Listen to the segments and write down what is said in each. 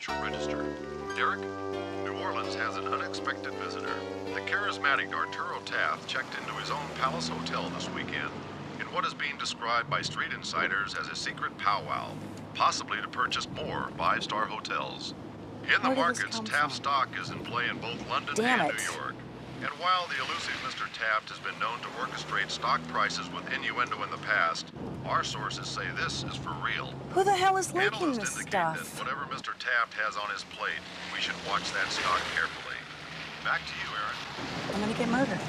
financial register. Derek? New Orleans has an unexpected visitor. The charismatic Arturo Taft checked into his own Palace Hotel this weekend in what is being described by street insiders as a secret powwow, possibly to purchase more five-star hotels. In the markets, Taft stock is in play in both London and New York. And while the elusive Mr. Taft has been known to orchestrate stock prices with innuendo in the past, our sources say this is for real. Who the hell is leaking Analysts this indicate stuff? that whatever Mr. Taft has on his plate, we should watch that stock carefully. Back to you, Aaron. I'm gonna get murdered.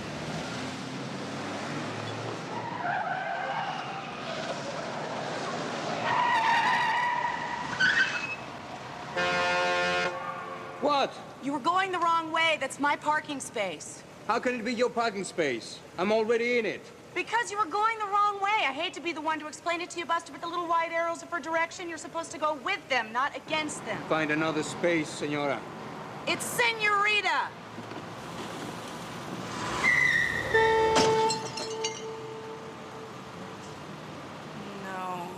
What? You were going the wrong way. That's my parking space. How can it be your parking space? I'm already in it. Because you were going the wrong way. I hate to be the one to explain it to you, Buster, but the little white arrows are for direction. You're supposed to go with them, not against them. Find another space, senora. It's Senorita. No.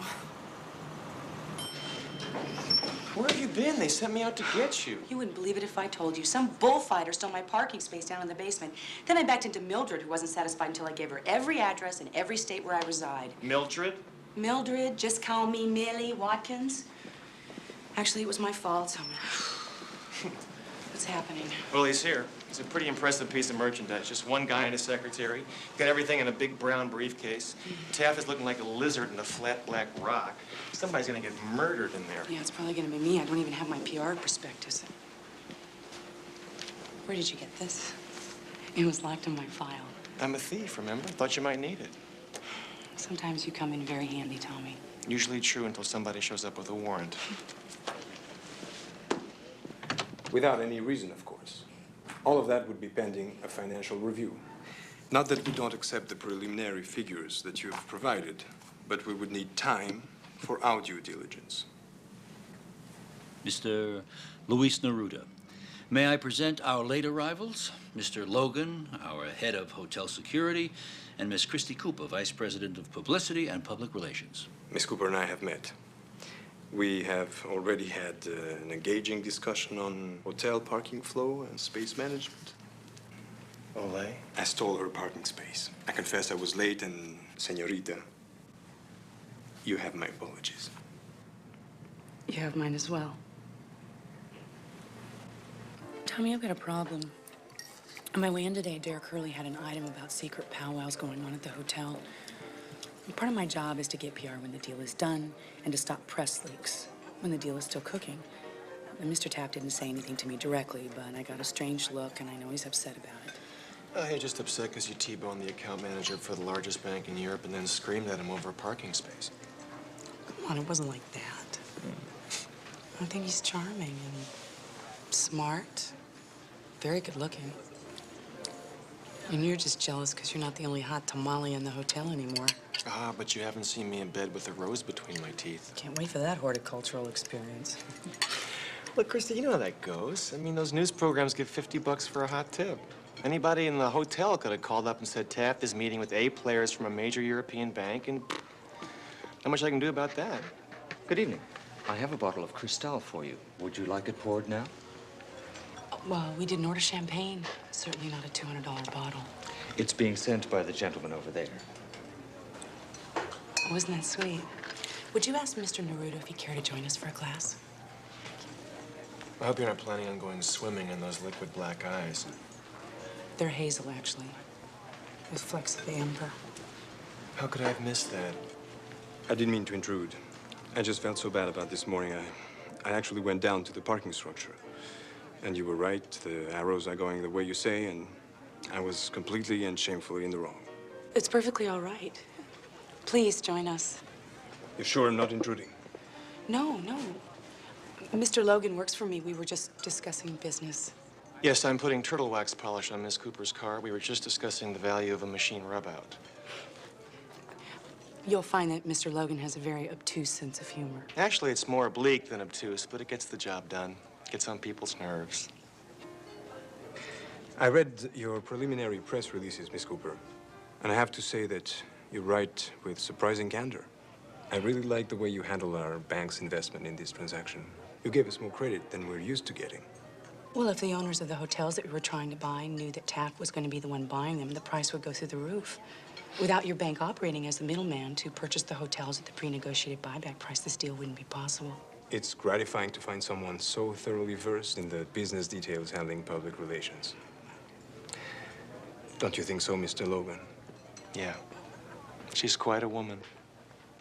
Where have you been? They sent me out to get you. You wouldn't believe it if I told you. Some bullfighter stole my parking space down in the basement. Then I backed into Mildred, who wasn't satisfied until I gave her every address in every state where I reside. Mildred? Mildred, just call me Millie Watkins. Actually, it was my fault, so what's happening? Well, he's here. It's a pretty impressive piece of merchandise. Just one guy and his secretary. Got everything in a big brown briefcase. Taft is looking like a lizard in a flat black rock. Somebody's gonna get murdered in there. Yeah, it's probably gonna be me. I don't even have my PR prospectus. Where did you get this? It was locked in my file. I'm a thief, remember? Thought you might need it. Sometimes you come in very handy, Tommy. Usually true until somebody shows up with a warrant. Without any reason, of course. All of that would be pending a financial review. Not that we don't accept the preliminary figures that you've provided, but we would need time for our due diligence. Mr. Luis Neruda, may I present our late arrivals? Mr. Logan, our head of hotel security, and Miss Christy Cooper, vice president of publicity and public relations. Miss Cooper and I have met. We have already had an engaging discussion on hotel parking flow and space management. Olé? I stole her parking space. I confess I was late, and senorita, you have my apologies. You have mine as well. Tommy, I've got a problem. On my way in today, Derek Hurley had an item about secret powwows going on at the hotel. And part of my job is to get PR when the deal is done and to stop press leaks when the deal is still cooking. And Mr. Taft didn't say anything to me directly, but I got a strange look, and I know he's upset about it. You're just upset because you T-boned the account manager for the largest bank in Europe and then screamed at him over a parking space. Come on, it wasn't like that. I think he's charming and smart, very good looking. And you're just jealous because you're not the only hot tamale in the hotel anymore. Ah, but you haven't seen me in bed with a rose between my teeth. Can't wait for that horticultural experience. Look, Krista, you know how that goes. I mean, those news programs give $50 for a hot tip. Anybody in the hotel could have called up and said Taft is meeting with A players from a major European bank, and not much I can do about that. Good evening. I have a bottle of Cristal for you. Would you like it poured now? Well, we didn't order champagne. Certainly not a $200 bottle. It's being sent by the gentleman over there. Wasn't that sweet? Would you ask Mr. Neruda if he'd care to join us for a glass? I hope you're not planning on going swimming in those liquid black eyes. They're hazel, actually, with flecks of amber. How could I have missed that? I didn't mean to intrude. I just felt so bad about this morning. I actually went down to the parking structure. And you were right. The arrows are going the way you say, and I was completely and shamefully in the wrong. It's perfectly all right. Please join us. You're sure I'm not intruding? No, no. Mr. Logan works for me. We were just discussing business. Yes, I'm putting turtle wax polish on Miss Cooper's car. We were just discussing the value of a machine rub-out. You'll find that Mr. Logan has a very obtuse sense of humor. Actually, it's more oblique than obtuse, but it gets the job done. Gets on people's nerves. I read your preliminary press releases, Miss Cooper, and I have to say that you write with surprising candor. I really like the way you handle our bank's investment in this transaction. You gave us more credit than we're used to getting. Well, if the owners of the hotels that we were trying to buy knew that Taft was going to be the one buying them, the price would go through the roof. Without your bank operating as the middleman to purchase the hotels at the pre-negotiated buyback price, this deal wouldn't be possible. It's gratifying to find someone so thoroughly versed in the business details handling public relations. Don't you think so, Mr. Logan? Yeah. She's quite a woman.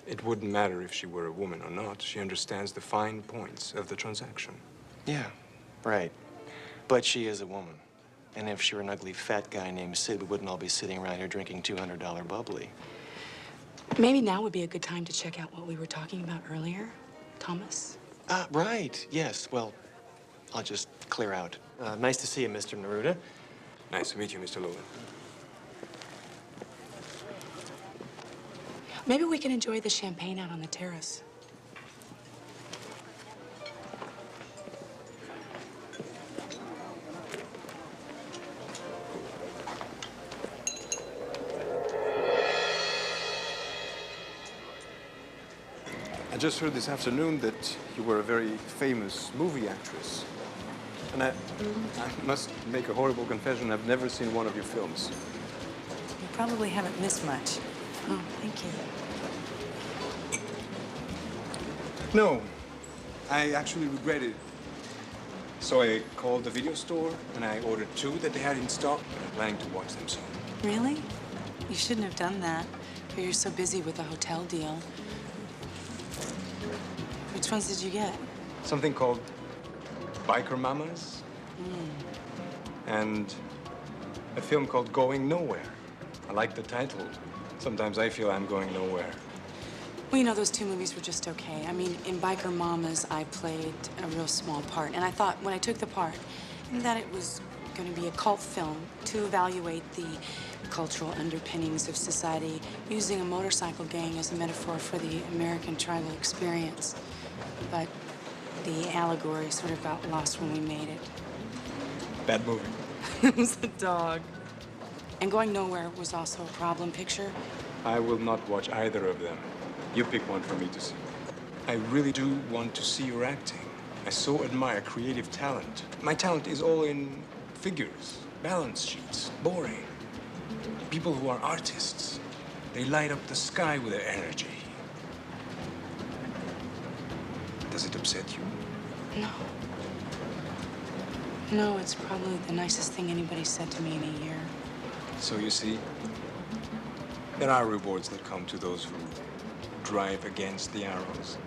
It wouldn't matter if she were a woman or not. She understands the fine points of the transaction. Yeah, right. But she is a woman. And if she were an ugly fat guy named Sid, we wouldn't all be sitting around here drinking $200 bubbly. Maybe now would be a good time to check out what we were talking about earlier, Thomas. Right. Yes. Well, I'll just clear out. Nice to see you, Mr. Neruda. Nice to meet you, Mr. Logan. Maybe we can enjoy the champagne out on the terrace. I just heard this afternoon that you were a very famous movie actress. And I must make a horrible confession. I've never seen one of your films. You probably haven't missed much. Oh, thank you. No, I actually regret it. So I called the video store and I ordered 2 that they had in stock, but I'm planning to watch them soon. Really? You shouldn't have done that. But you're so busy with the hotel deal. Which ones did you get? Something called Biker Mamas. And a film called Going Nowhere. I like the title. Sometimes I feel I'm going nowhere. Well, you know, those 2 movies were just okay. I mean, in Biker Mamas, I played a real small part. And I thought, when I took the part, that it was going to be a cult film to evaluate the cultural underpinnings of society, using a motorcycle gang as a metaphor for the American tribal experience. But the allegory sort of got lost when we made it. Bad movie. It was the dog. And Going Nowhere was also a problem picture. I will not watch either of them. You pick one for me to see. I really do want to see your acting. I so admire creative talent. My talent is all in figures, balance sheets, boring. People who are artists, they light up the sky with their energy. Does it upset you? No. No, it's probably the nicest thing anybody said to me in a year. So you see, there are rewards that come to those who drive against the arrows.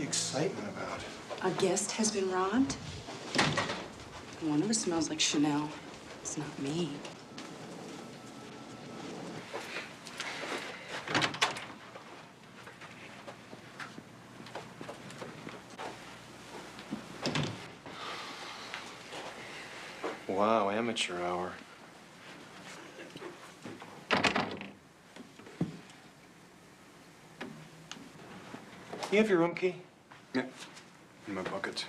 Excitement about it. A guest has been robbed? One of us smells like Chanel. It's not me. Wow, amateur hour. You have your room key? Yeah, in my pocket.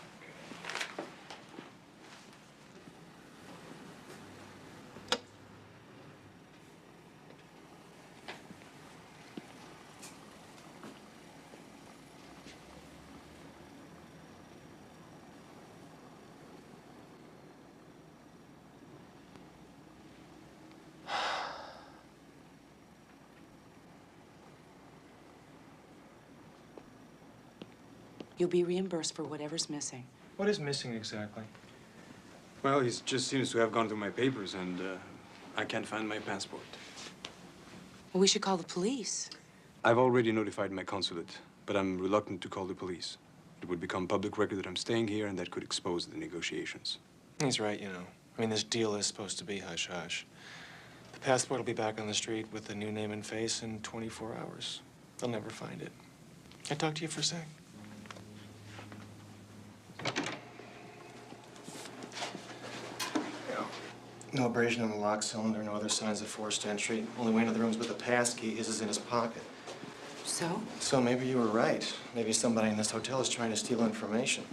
You'll be reimbursed for whatever's missing. What is missing exactly? Well, he just seems to have gone through my papers, and I can't find my passport. Well, we should call the police. I've already notified my consulate, but I'm reluctant to call the police. It would become public record that I'm staying here, and that could expose the negotiations. He's right, you know. I mean, this deal is supposed to be hush-hush. The passport will be back on the street with a new name and face in 24 hours. They'll never find it. Can I talk to you for a sec? No abrasion on the lock cylinder, no other signs of forced entry. Only way into the room's with a pass key. His is in his pocket. So? So maybe you were right. Maybe somebody in this hotel is trying to steal information.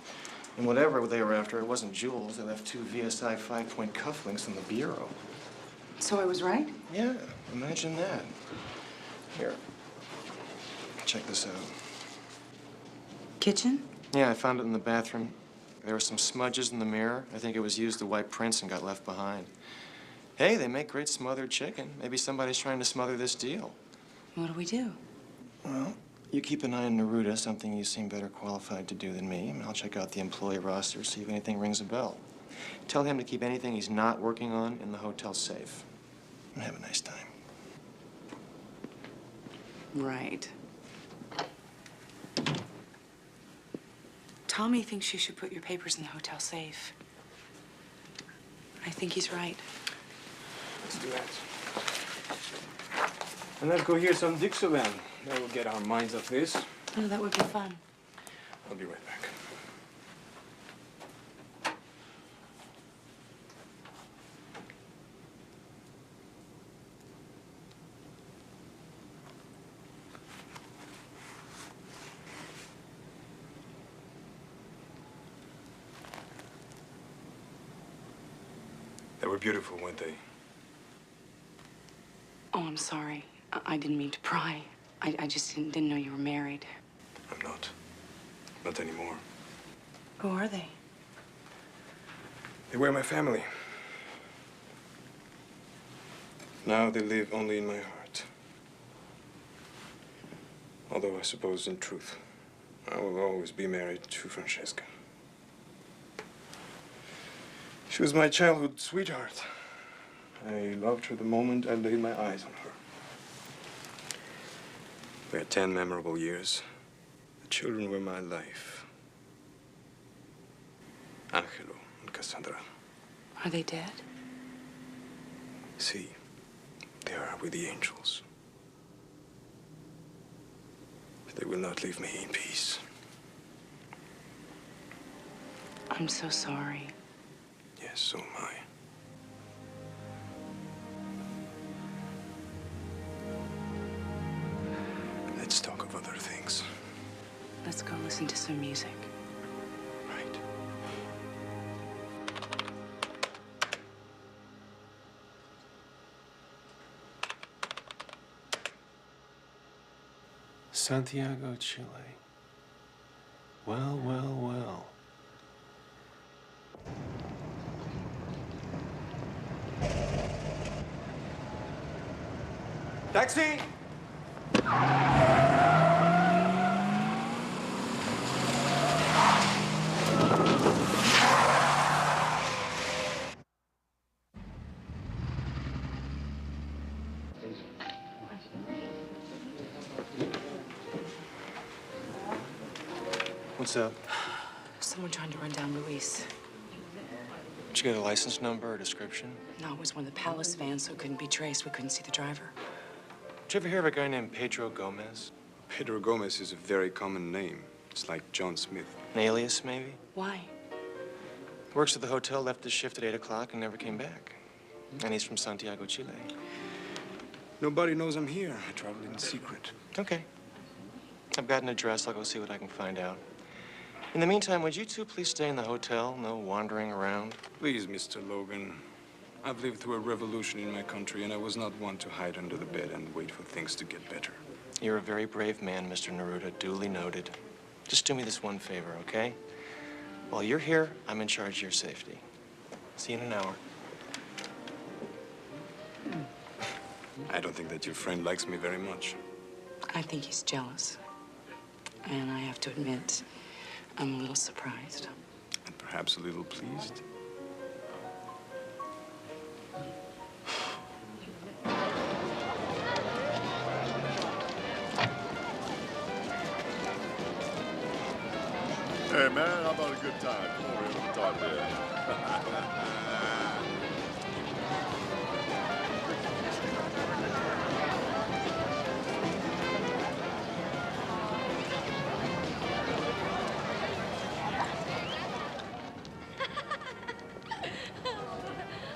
And whatever they were after, it wasn't jewels. They left 2 VSI 5-point cufflinks in the bureau. So I was right? Yeah, imagine that. Here, check this out. Kitchen? Yeah, I found it in the bathroom. There were some smudges in the mirror. I think it was used to wipe prints and got left behind. Hey, they make great smothered chicken. Maybe somebody's trying to smother this deal. What do we do? Well, you keep an eye on Neruda, something you seem better qualified to do than me, and I'll check out the employee roster, see if anything rings a bell. Tell him to keep anything he's not working on in the hotel safe. And have a nice time. Right. Tommy thinks you should put your papers in the hotel safe. I think he's right. Let's do that. And let's go hear some Dixieland. That will get our minds off this. Oh, that would be fun. I'll be right back. They were beautiful, weren't they? Oh, I'm sorry. I didn't mean to pry. I just didn't know you were married. I'm not. Not anymore. Who are they? They were my family. Now they live only in my heart. Although I suppose, in truth, I will always be married to Francesca. She was my childhood sweetheart. I loved her the moment I laid my eyes on her. We had 10 memorable years. The children were my life. Angelo and Cassandra. Are they dead? See, they are with the angels. But they will not leave me in peace. I'm so sorry. Yes, so am I. Let's talk of other things. Let's go listen to some music. Right. Santiago, Chile. Well, well, well. Taxi! What's up? Someone trying to run down Luis. Did you get a license number or description? No, it was one of the Palace vans, so it couldn't be traced. We couldn't see the driver. Did you ever hear of a guy named Pedro Gomez? Pedro Gomez is a very common name. It's like John Smith. An alias, maybe? Why? Works at the hotel, left his shift at 8 o'clock and never came back. And he's from Santiago, Chile. Nobody knows I'm here. I travel in secret. Okay. I've got an address. I'll go see what I can find out. In the meantime, would you two please stay in the hotel? No wandering around? Please, Mr. Logan. I've lived through a revolution in my country, and I was not one to hide under the bed and wait for things to get better. You're a very brave man, Mr. Neruda. Duly noted. Just do me this one favor, okay? While you're here, I'm in charge of your safety. See you in an hour. I don't think that your friend likes me very much. I think he's jealous. And I have to admit, I'm a little surprised. And perhaps a little pleased. Hey, man, how about a good time? Come over here and talk here.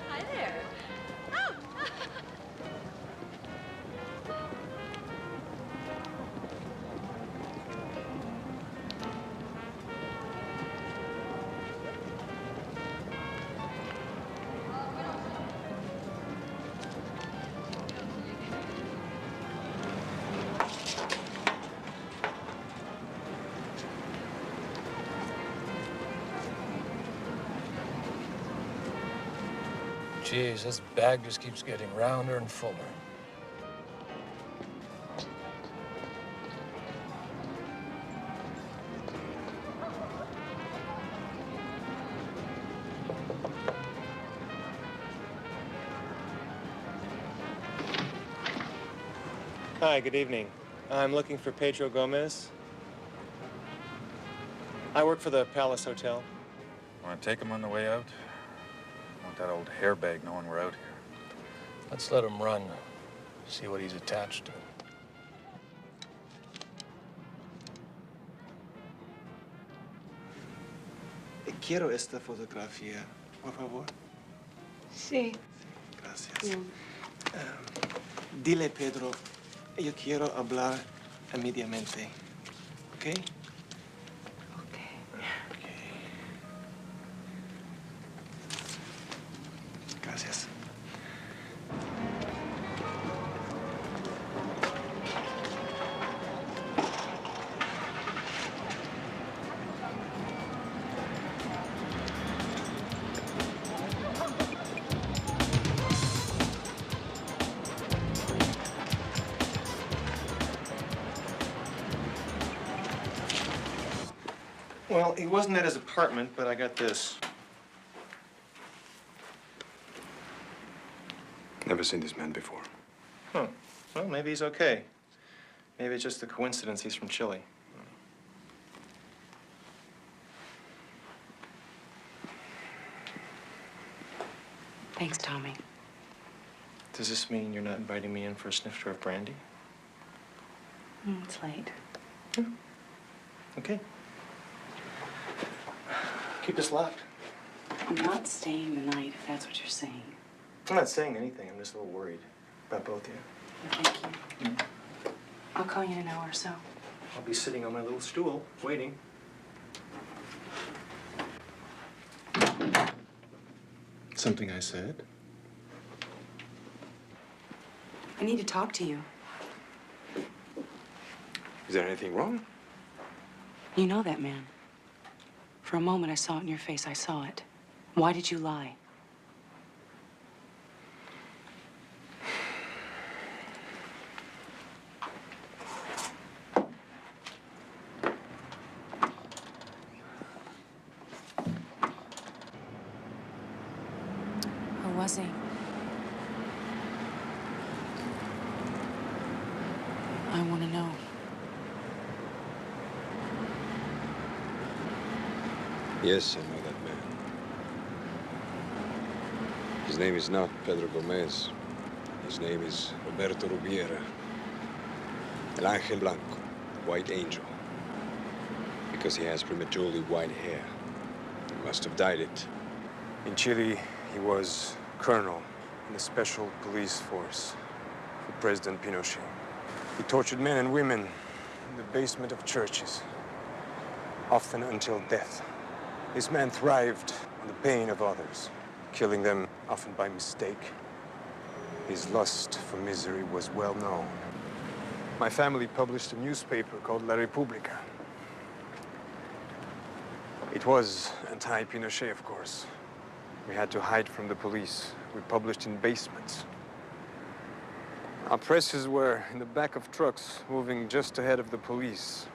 Hi there. Oh. Jeez, this bag just keeps getting rounder and fuller. Hi, good evening. I'm looking for Pedro Gomez. I work for the Palace Hotel. Want to take him on the way out? Want that old hairbag knowing we're out here. Let's let him run. See what he's attached to. Quiero esta fotografía, por favor. Sí. Gracias. Dile, Pedro, yo quiero hablar inmediatamente. ¿Ok? Okay. Gracias. Well, he wasn't at his apartment, but I got this. Never seen this man before. Huh. Well, maybe he's okay. Maybe it's just a coincidence he's from Chile. Thanks, Tommy. Does this mean you're not inviting me in for a snifter of brandy? It's late. Okay. Keep this locked. I'm not staying the night, if that's what you're saying. I'm not saying anything. I'm just a little worried about both of you. Well, thank you. I'll call you in an hour or so. I'll be sitting on my little stool, waiting. Something I said? I need to talk to you. Is there anything wrong? You know that man. For a moment, I saw it in your face. I saw it. Why did you lie? Who was he? I want to know. Yes, I know that man. His name is not Pedro Gomez. His name is Roberto Rubiera. El Ángel Blanco, White Angel. Because he has prematurely white hair. He must have dyed it. In Chile, he was colonel in the special police force for President Pinochet. He tortured men and women in the basement of churches, often until death. This man thrived on the pain of others, killing them often by mistake. His lust for misery was well known. My family published a newspaper called La República. It was anti-Pinochet, of course. We had to hide from the police. We published in basements. Our presses were in the back of trucks, moving just ahead of the police.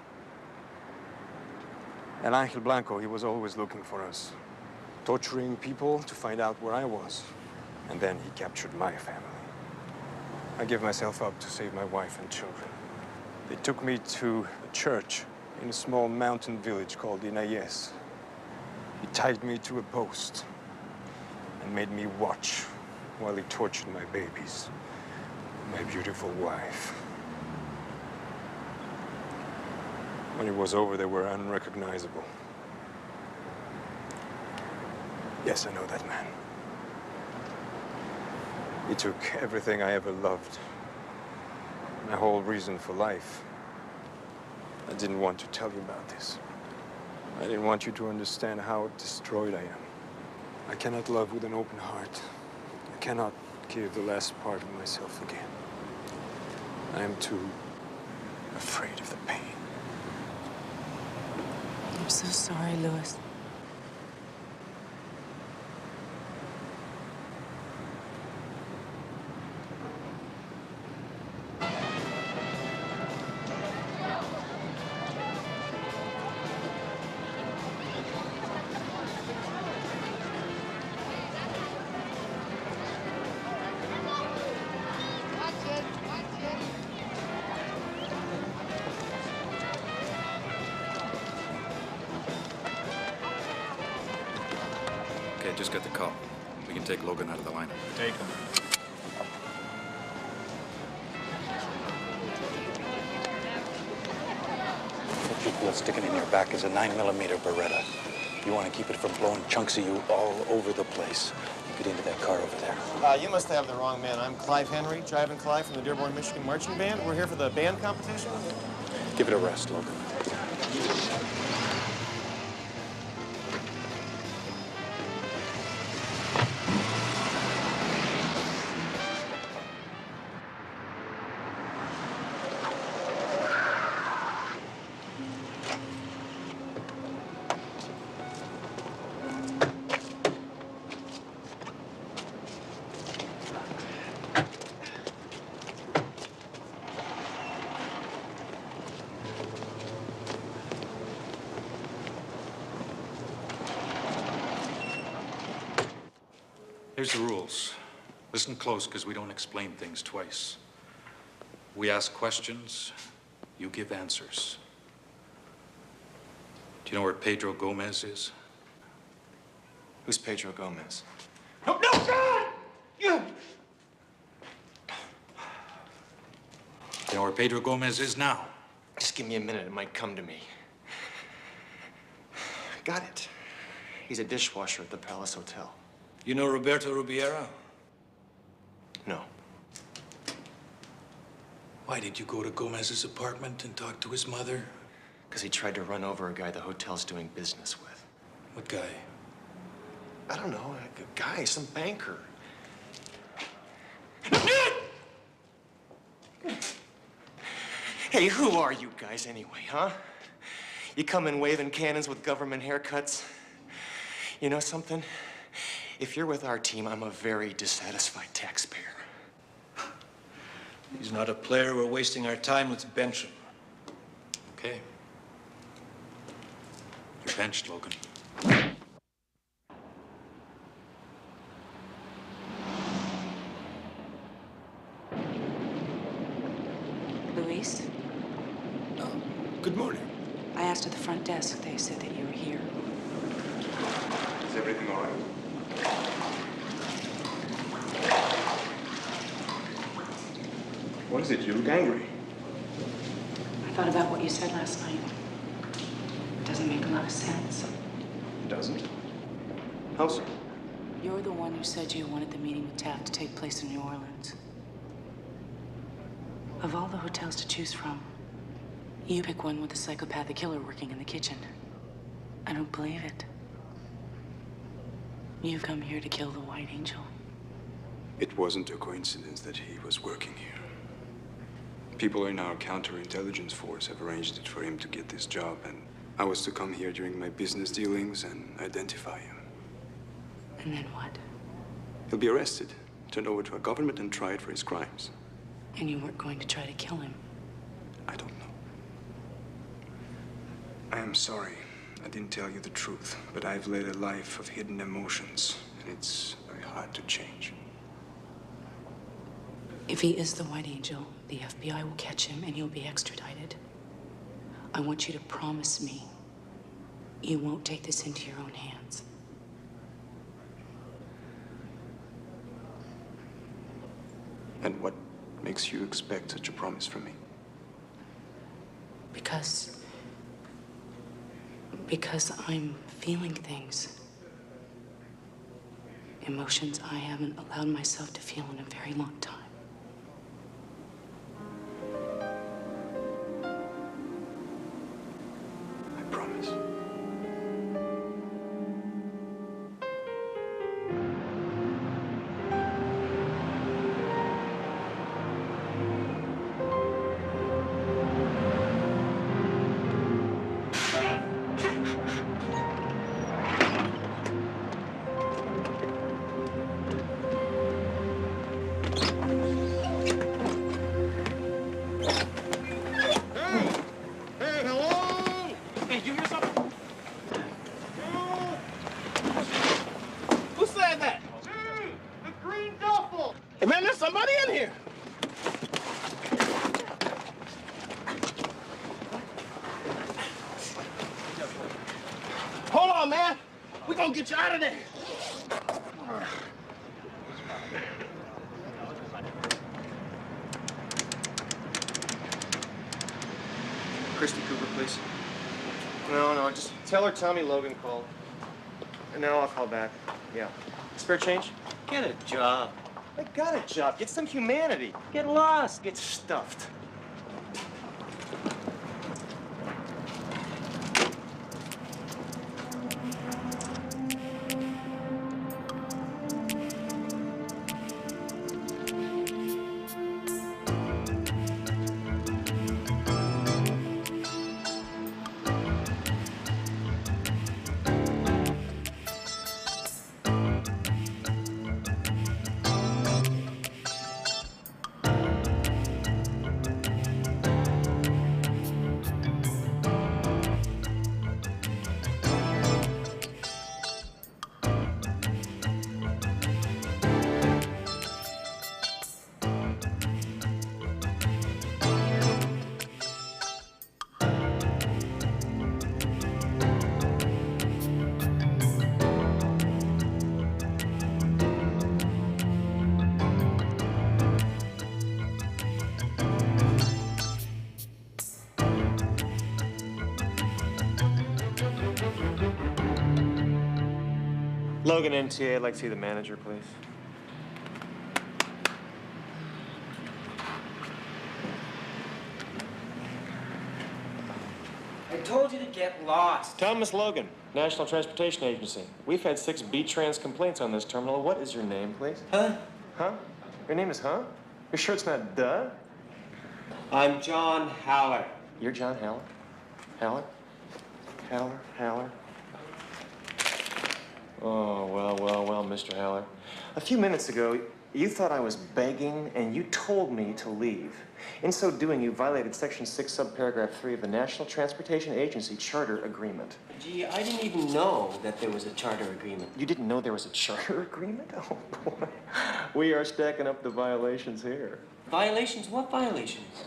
And Angel Blanco, he was always looking for us, torturing people to find out where I was. And then he captured my family. I gave myself up to save my wife and children. They took me to a church in a small mountain village called Inayes. He tied me to a post and made me watch while he tortured my babies, my beautiful wife. When it was over, they were unrecognizable. Yes, I know that man. He took everything I ever loved, my whole reason for life. I didn't want to tell you about this. I didn't want you to understand how destroyed I am. I cannot love with an open heart. I cannot give the last part of myself again. I am too afraid of the pain. I'm so sorry, Louis. Okay, just got the call. We can take Logan out of the lineup. Take him. What you feel sticking in your back is a 9mm Beretta. You want to keep it from blowing chunks of you all over the place. You get into that car over there. You must have the wrong man. I'm Clive Henry, driving Clive from the Dearborn, Michigan Marching Band. We're here for the band competition. Give it a rest, Logan. Here's the rules. Listen close, because we don't explain things twice. We ask questions, you give answers. Do you know where Pedro Gomez is? Who's Pedro Gomez? No, no, God! You know where Pedro Gomez is now? Just give me a minute, it might come to me. Got it. He's a dishwasher at the Palace Hotel. You know Roberto Rubiera? No. Why did you go to Gomez's apartment and talk to his mother? Because he tried to run over a guy the hotel's doing business with. What guy? I don't know, a guy, some banker. Hey, who are you guys anyway, huh? You come in waving cannons with government haircuts? You know something? If you're with our team, I'm a very dissatisfied taxpayer. He's not a player. We're wasting our time. Let's bench him. Okay. You're benched, Logan. Luis? Good morning. I asked at the front desk. They said that you were here. Is everything all right? What is it? You look angry. I thought about what you said last night. It doesn't make a lot of sense. It doesn't? How so? You're the one who said you wanted the meeting with Taft to take place in New Orleans. Of all the hotels to choose from, you pick one with a psychopathic killer working in the kitchen. I don't believe it. You've come here to kill the White Angel. It wasn't a coincidence that he was working here. People in our counterintelligence force have arranged it for him to get this job, and I was to come here during my business dealings and identify him. And then what? He'll be arrested, turned over to our government, and tried for his crimes. And you weren't going to try to kill him? I don't know. I am sorry. I didn't tell you the truth, but I've led a life of hidden emotions, and it's very hard to change. If he is the White Angel, the FBI will catch him and he'll be extradited. I want you to promise me you won't take this into your own hands. And what makes you expect such a promise from me? Because I'm feeling things. Emotions I haven't allowed myself to feel in a very long time. I promise. Hey, man, there's somebody in here. Hold on, man. We're gonna get you out of there. Christy Cooper, please. No, just tell her Tommy Logan called. And then I'll call back. Yeah. Spare change? Get a job. I got a job. Get some humanity. Get lost. Get stuffed. Logan, NTA, I'd like to see the manager, please. I told you to get lost. Thomas Logan, National Transportation Agency. We've had 6 B-Trans complaints on this terminal. What is your name, please? Huh? Huh? Your name is Huh? Your shirt's not Duh? I'm John Haller. You're John Haller? Haller? Haller? Oh, well, Mr. Haller. A few minutes ago, you thought I was begging, and you told me to leave. In so doing, you violated Section 6, subparagraph 3 of the National Transportation Agency Charter Agreement. Gee, I didn't even know that there was a charter agreement. You didn't know there was a charter agreement? Oh, boy. We are stacking up the violations here. Violations? What violations?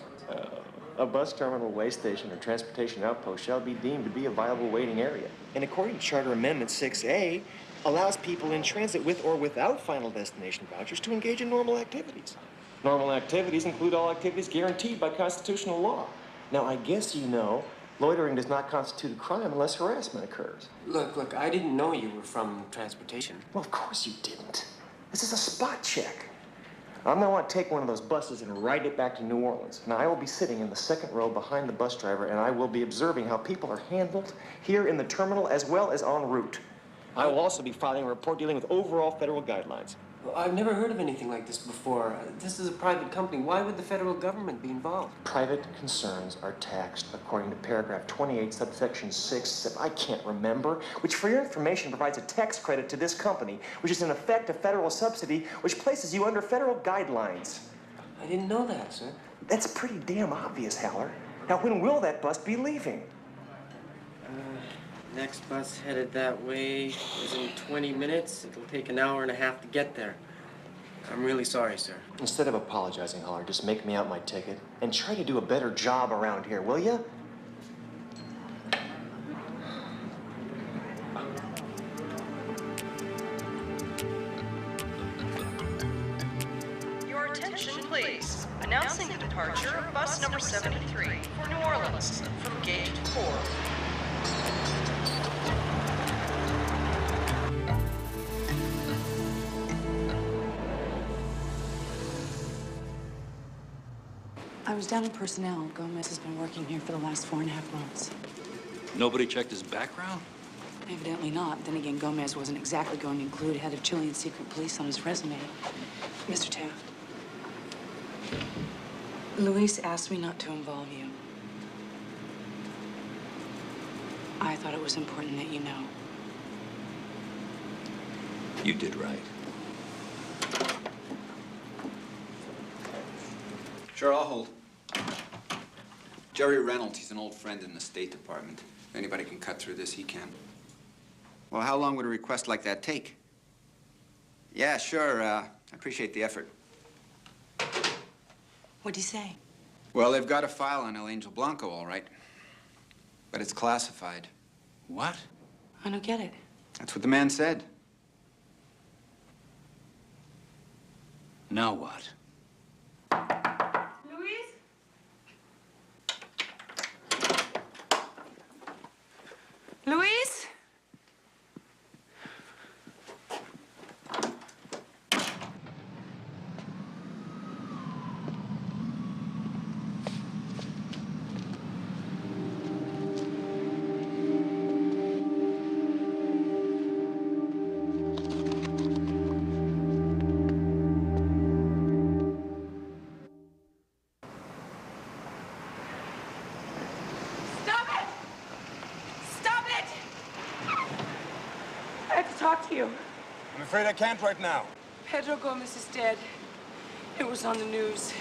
A bus terminal, way station, or transportation outpost shall be deemed to be a viable waiting area. And according to Charter Amendment 6A, allows people in transit with or without final destination vouchers to engage in normal activities. Normal activities include all activities guaranteed by constitutional law. Now, I guess you know, loitering does not constitute a crime unless harassment occurs. Look, I didn't know you were from transportation. Well, of course you didn't. This is a spot check. I'm gonna want to take one of those buses and ride it back to New Orleans. Now, I will be sitting in the second row behind the bus driver, and I will be observing how people are handled here in the terminal as well as en route. I will also be filing a report dealing with overall federal guidelines. Well, I've never heard of anything like this before. This is a private company. Why would the federal government be involved? Private concerns are taxed according to paragraph 28, subsection 6, I can't remember, which for your information provides a tax credit to this company, which is in effect a federal subsidy, which places you under federal guidelines. I didn't know that, sir. That's pretty damn obvious, Haller. Now, when will that bus be leaving? Next bus headed that way is in 20 minutes. It'll take an hour and a half to get there. I'm really sorry, sir. Instead of apologizing, Holler, just make me out my ticket and try to do a better job around here, will ya? Your attention, please. Announcing the departure of bus number 73 for New Orleans from gate 4. I was down in personnel. Gomez has been working here for the last 4.5 months. Nobody checked his background? Evidently not. Then again, Gomez wasn't exactly going to include head of Chilean secret police on his resume. Mr. Taft, Luis asked me not to involve you. I thought it was important that you know. You did right. Sure, I'll hold. Jerry Reynolds, he's an old friend in the State Department. If anybody can cut through this, he can. Well, how long would a request like that take? Yeah, sure. I appreciate the effort. What'd he say? Well, they've got a file on El Angel Blanco, all right. But it's classified. What? I don't get it. That's what the man said. Now what? Luis? Luis? I have to talk to you. I'm afraid I can't right now. Pedro Gomez is dead. It was on the news.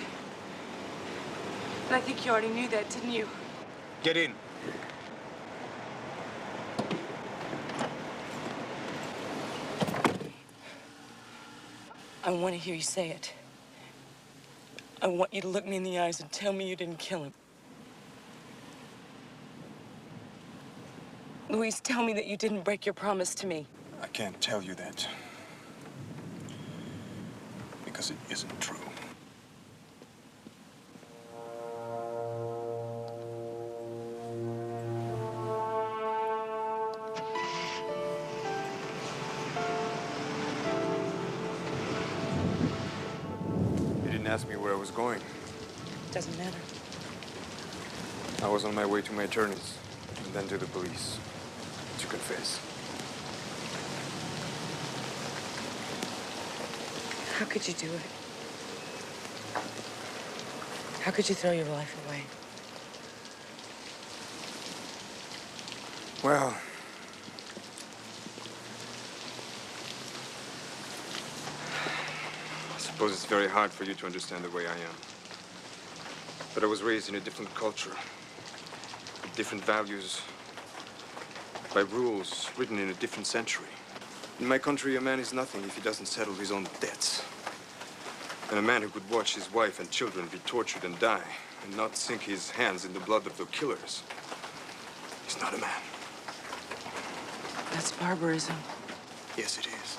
And I think you already knew that, didn't you? Get in. I want to hear you say it. I want you to look me in the eyes and tell me you didn't kill him. Luis, tell me that you didn't break your promise to me. I can't tell you that. Because it isn't true. You didn't ask me where I was going. Doesn't matter. I was on my way to my attorneys, and then to the police, to confess. How could you do it? How could you throw your life away? Well, I suppose it's very hard for you to understand the way I am. But I was raised in a different culture, with different values, by rules written in a different century. In my country, a man is nothing if he doesn't settle his own debts. And a man who could watch his wife and children be tortured and die and not sink his hands in the blood of the killers is not a man. That's barbarism. Yes, it is.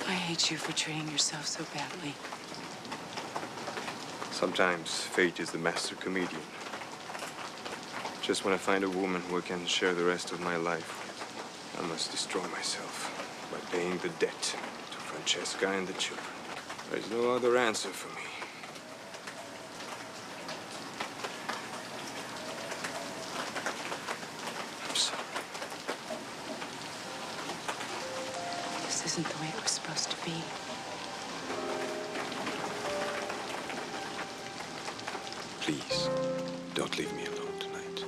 I hate you for treating yourself so badly. Sometimes fate is the master comedian. Just when I find a woman who I can share the rest of my life with, I must destroy myself by paying the debt to Francesca and the children. There's no other answer for me. I'm sorry. This isn't the way it was supposed to be. Please, don't leave me alone tonight.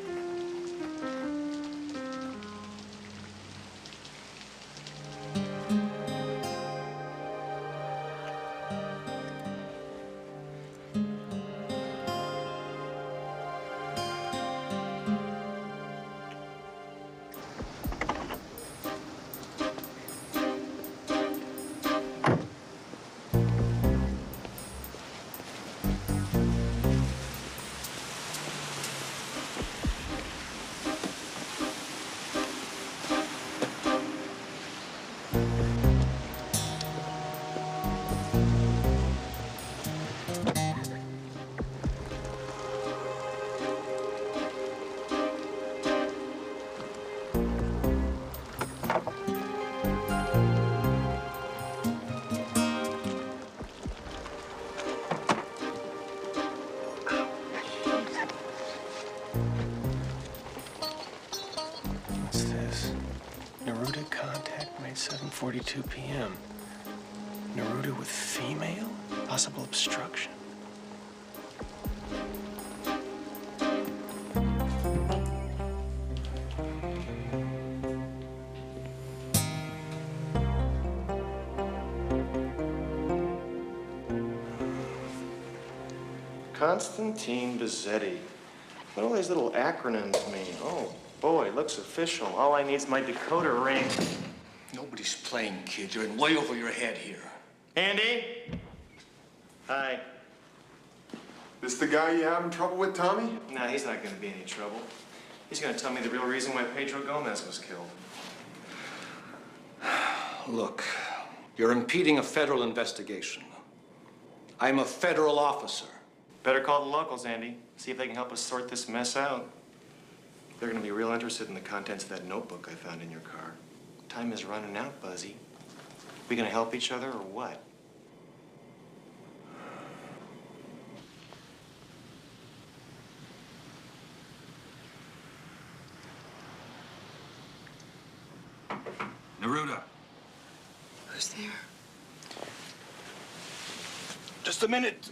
contact made 7:42 p.m. Neruda with female? Possible obstruction. Constantine Bizzetti. What do all these little acronyms mean? Oh, boy, looks official. All I need is my decoder ring. Nobody's playing, kid. You're in way over your head here. Andy? Hi. This the guy you having trouble with, Tommy? Nah, he's not gonna be any trouble. He's gonna tell me the real reason why Pedro Gomez was killed. Look, you're impeding a federal investigation. I'm a federal officer. Better call the locals, Andy. See if they can help us sort this mess out. They're gonna be real interested in the contents of that notebook I found in your car. Time is running out, Buzzy. We gonna help each other or what? Neruda. Who's there? Just a minute.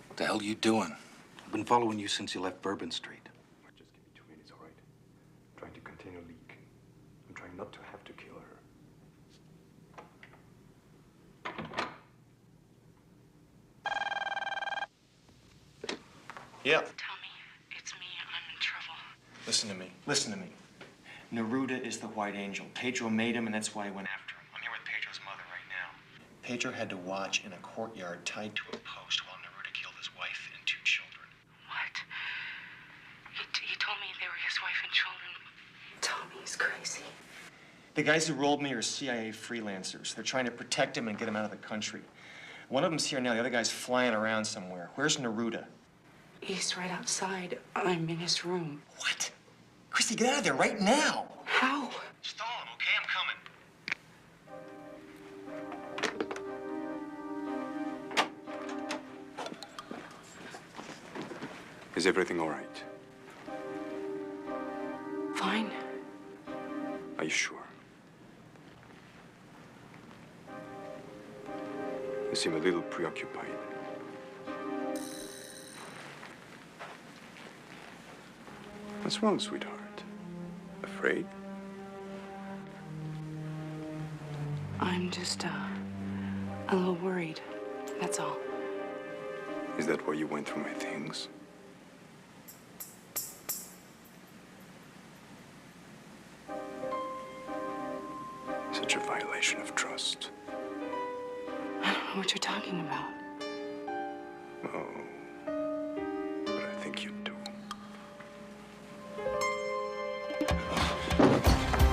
What the hell are you doing? I've been following you since you left Bourbon Street. Just give me 2 minutes, all right? I'm trying to contain a leak. I'm trying not to have to kill her. Yep. Tommy, it's me. I'm in trouble. Listen to me. Listen to me. Neruda is the White Angel. Pedro made him, and that's why he went after him. I'm here with Pedro's mother right now. Pedro had to watch in a courtyard tied to a post while Neruda killed his wife and 2 children. What? He told me they were his wife and children. Tommy's crazy. The guys who rolled me are CIA freelancers. They're trying to protect him and get him out of the country. One of them's here now. The other guy's flying around somewhere. Where's Neruda? He's right outside. I'm in his room. What? Christy, get out of there right now. How? Stall him, okay? I'm coming. Is everything all right? Fine. Are you sure? You seem a little preoccupied. What's wrong, sweetheart? Afraid? I'm just, a little worried. That's all. Is that why you went through my things? Such a violation of trust. I don't know what you're talking about. Oh, but I think you do.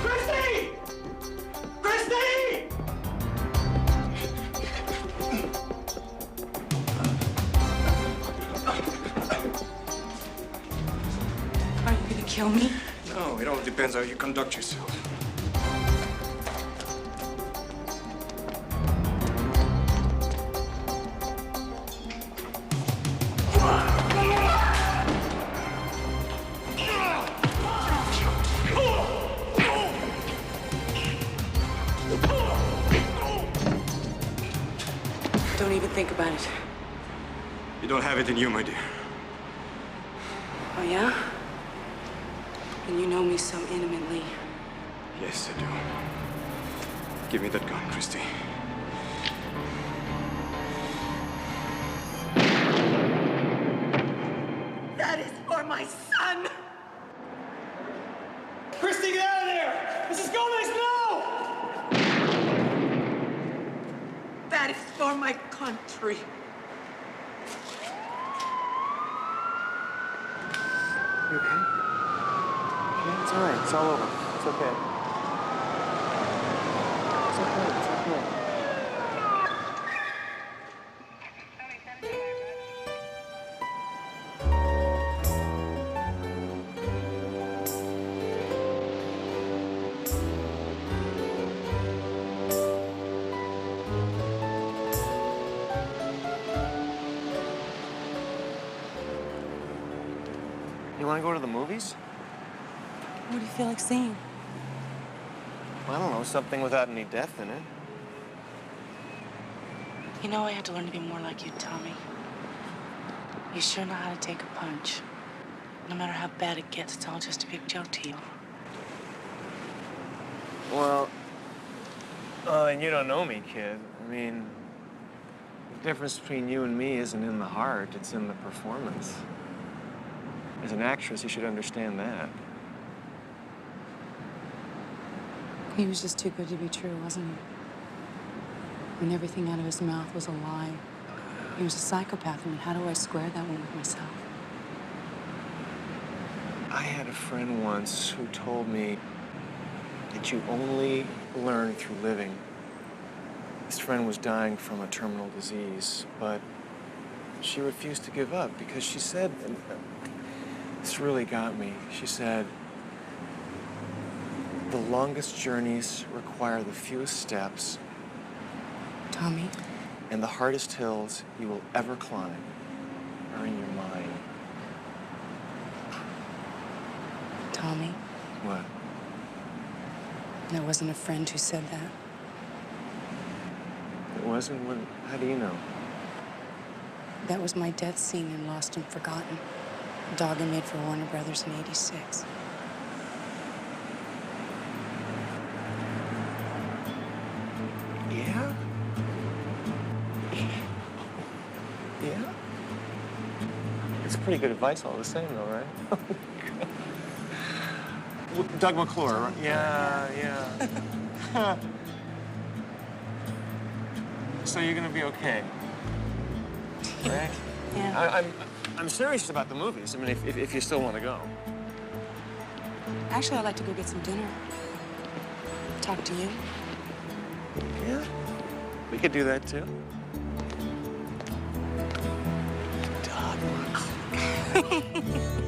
Christy! Christy! Are you gonna kill me? No, it all depends how you conduct yourself. Don't even think about it. You don't have it in you, my dear. Oh, yeah? And you know me so intimately. Yes, I do. Give me that gun, Christy. That is for my son! Christy, get out of there! Mrs. Gomez, no! That is for my country. You okay? Yeah, it's all right. It's all over. It's okay. It's okay. It's okay. You want to go to the movies? What do you feel like seeing? I don't know, something without any death in it. You know, I had to learn to be more like you, Tommy. You sure know how to take a punch. No matter how bad it gets, it's all just a big joke to you. Well, and you don't know me, kid. I mean, the difference between you and me isn't in the heart, it's in the performance. As an actress, you should understand that. He was just too good to be true, wasn't he? When everything out of his mouth was a lie. He was a psychopath. I mean, how do I square that one with myself? I had a friend once who told me that you only learn through living. This friend was dying from a terminal disease, but she refused to give up because she said, and this really got me, she said, the longest journeys require the fewest steps. Tommy? And the hardest hills you will ever climb are in your mind. Tommy? What? There wasn't a friend who said that. It wasn't? What, how do you know? That was my death scene in Lost and Forgotten. A dog I made for Warner Brothers in '86. Yeah? Yeah? It's pretty good advice all the same, though, right? Doug McClure, right? Yeah. So you're gonna be okay, right? Yeah. I'm serious about the movies. I mean, if you still want to go. Actually, I'd like to go get some dinner. Talk to you. Yeah, we could do that too. Doug McClure.